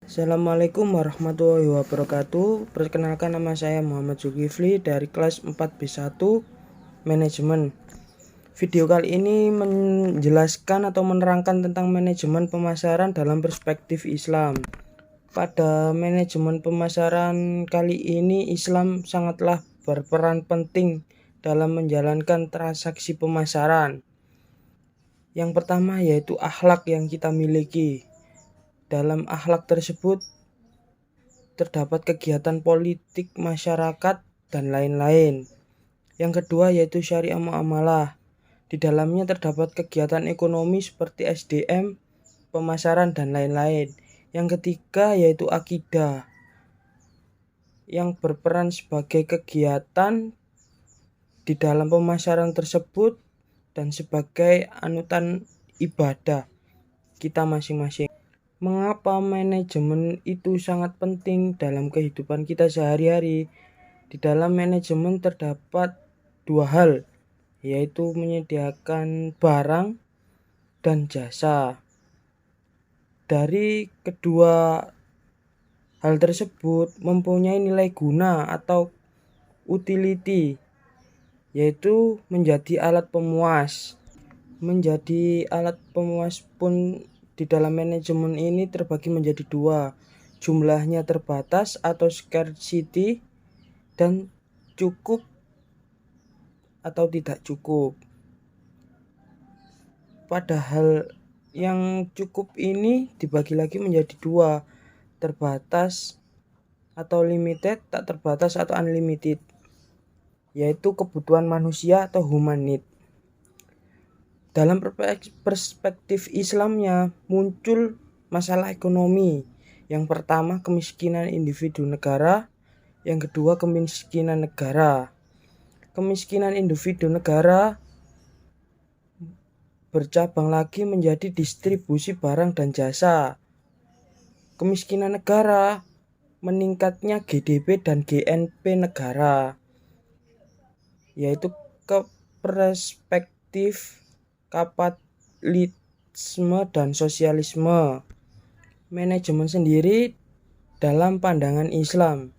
Assalamualaikum warahmatullahi wabarakatuh. Perkenalkan, nama saya Muhammad Zulkifli dari kelas 4B1 Manajemen. Video kali ini menjelaskan atau menerangkan tentang manajemen pemasaran dalam perspektif Islam. Pada manajemen pemasaran kali ini, Islam sangatlah berperan penting dalam menjalankan transaksi pemasaran. Yang pertama yaitu akhlak yang kita miliki. Dalam akhlak tersebut terdapat kegiatan politik, masyarakat, dan lain-lain. Yang kedua yaitu syariah muamalah. Di dalamnya terdapat kegiatan ekonomi seperti SDM, pemasaran, dan lain-lain. Yang ketiga yaitu akidah, yang berperan sebagai kegiatan di dalam pemasaran tersebut dan sebagai anutan ibadah kita masing-masing. Mengapa manajemen itu sangat penting dalam kehidupan kita sehari-hari? Di dalam manajemen terdapat dua hal, yaitu menyediakan barang dan jasa. Dari kedua hal tersebut mempunyai nilai guna atau utility, yaitu menjadi alat pemuas. Menjadi alat pemuas pun di dalam manajemen ini terbagi menjadi dua, jumlahnya terbatas atau scarcity, dan cukup atau tidak cukup. Padahal yang cukup ini dibagi lagi menjadi dua, terbatas atau limited, tak terbatas atau unlimited, yaitu kebutuhan manusia atau human need. Dalam perspektif Islamnya muncul masalah ekonomi. Yang pertama kemiskinan individu negara, yang kedua kemiskinan negara. Kemiskinan individu negara bercabang lagi menjadi distribusi barang dan jasa. Kemiskinan negara meningkatnya GDP dan GNP negara, yaitu ke perspektif kapitalisme dan sosialisme. Manajemen sendiri dalam pandangan Islam,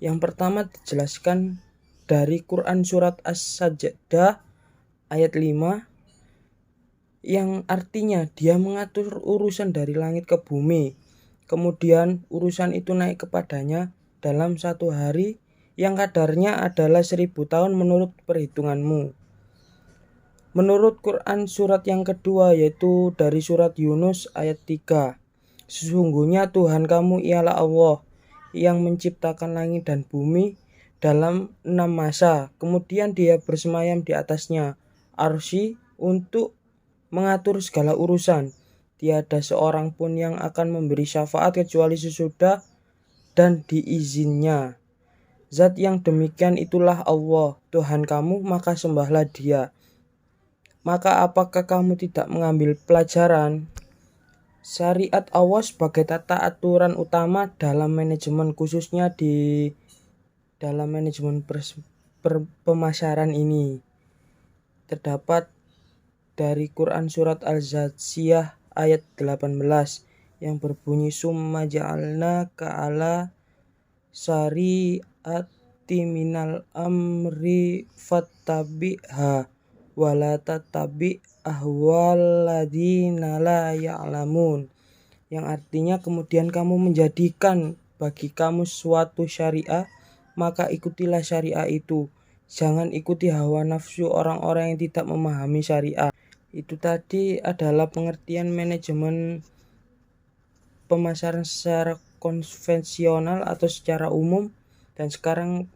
yang pertama dijelaskan dari Quran surat As-Sajdah ayat 5, yang artinya dia mengatur urusan dari langit ke bumi, kemudian urusan itu naik kepadanya dalam satu hari yang kadarnya adalah 1000 tahun menurut perhitunganmu. Menurut Quran surat yang kedua yaitu dari surat Yunus ayat 3, sesungguhnya Tuhan kamu ialah Allah yang menciptakan langit dan bumi dalam 6 masa, kemudian dia bersemayam di atasnya arsy untuk mengatur segala urusan. Tiada seorang pun yang akan memberi syafaat kecuali sesudah dan diizinnya. Zat yang demikian itulah Allah Tuhan kamu, maka sembahlah dia. Maka apakah kamu tidak mengambil pelajaran? Syariat Allah sebagai tata aturan utama dalam manajemen, khususnya di dalam manajemen pemasaran ini. Terdapat dari Quran surat Al-Jathiyah ayat 18 yang berbunyi summa ja'alna ka'ala syari'ati minal amri fattabi'ha wala tattabi ahwal ladina la ya'lamun, yang artinya kemudian kamu menjadikan bagi kamu suatu syariah, maka ikutilah syariah itu, jangan ikuti hawa nafsu orang-orang yang tidak memahami syariah. Itu tadi adalah pengertian manajemen pemasaran secara konvensional atau secara umum, dan sekarang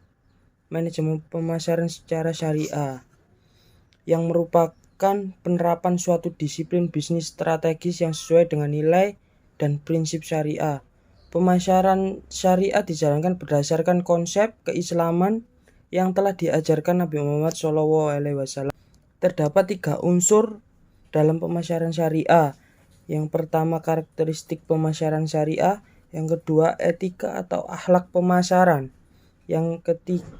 manajemen pemasaran secara syariah, yang merupakan penerapan suatu disiplin bisnis strategis yang sesuai dengan nilai dan prinsip syariah. Pemasaran syariah dijalankan berdasarkan konsep keislaman yang telah diajarkan Nabi Muhammad SAW. Terdapat 3 unsur dalam pemasaran syariah. Yang pertama karakteristik pemasaran syariah, yang kedua etika atau akhlak pemasaran, yang ketiga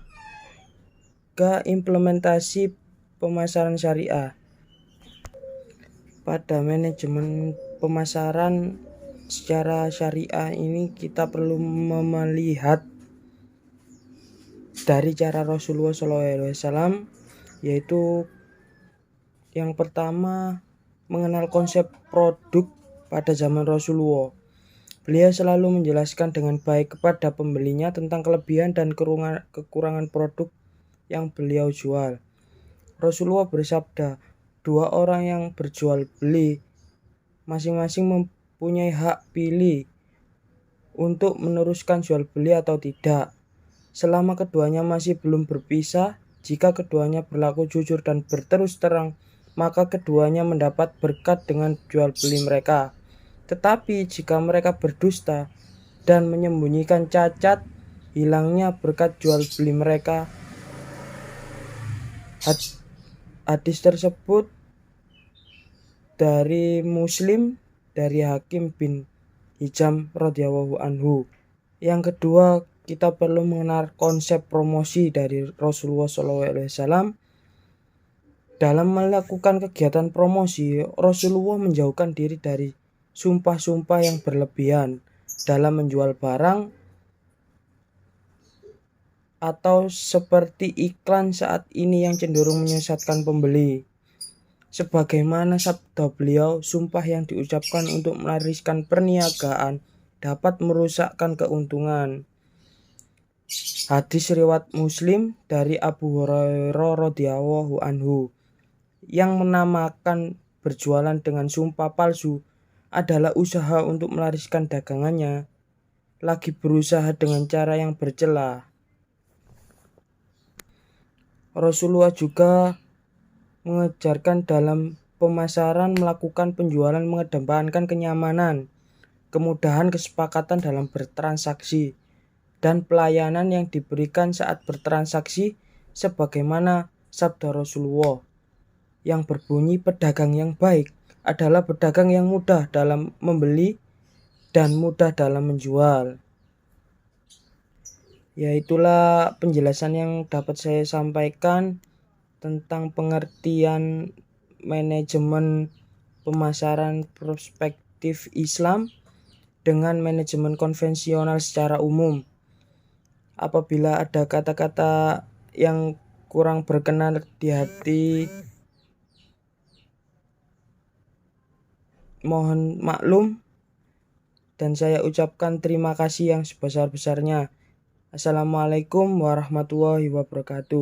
implementasi pemasaran syariah. Pada manajemen pemasaran secara syariah ini kita perlu melihat dari cara Rasulullah SAW, yaitu yang pertama mengenal konsep produk pada zaman Rasulullah. Beliau selalu menjelaskan dengan baik kepada pembelinya tentang kelebihan dan kekurangan produk yang beliau jual. Rasulullah bersabda, dua orang yang berjual beli masing-masing mempunyai hak pilih untuk meneruskan jual beli atau tidak. Selama keduanya masih belum berpisah, jika keduanya berlaku jujur dan berterus terang, maka keduanya mendapat berkat dengan jual beli mereka. Tetapi jika mereka berdusta dan menyembunyikan cacat, hilangnya berkat jual beli mereka. Hadis tersebut dari Muslim, dari Hakim bin Hizam radhiyallahu anhu. Yang kedua, kita perlu mengenal konsep promosi dari Rasulullah SAW. Dalam melakukan kegiatan promosi, Rasulullah menjauhkan diri dari sumpah-sumpah yang berlebihan dalam menjual barang atau seperti iklan saat ini yang cenderung menyesatkan pembeli. Sebagaimana sabda beliau, sumpah yang diucapkan untuk melariskan perniagaan dapat merusakkan keuntungan. Hadis riwayat Muslim dari Abu Hurairah radhiyallahu anhu, yang menamakan berjualan dengan sumpah palsu adalah usaha untuk melariskan dagangannya, lagi berusaha dengan cara yang bercela. Rasulullah juga mengajarkan dalam pemasaran melakukan penjualan mengedepankan kenyamanan, kemudahan kesepakatan dalam bertransaksi, dan pelayanan yang diberikan saat bertransaksi, sebagaimana sabda Rasulullah yang berbunyi, pedagang yang baik adalah pedagang yang mudah dalam membeli dan mudah dalam menjual. Ya, itulah penjelasan yang dapat saya sampaikan tentang pengertian manajemen pemasaran prospektif Islam dengan manajemen konvensional secara umum. Apabila ada kata-kata yang kurang berkenan di hati, mohon maklum, dan saya ucapkan terima kasih yang sebesar-besarnya. Assalamualaikum warahmatullahi wabarakatuh.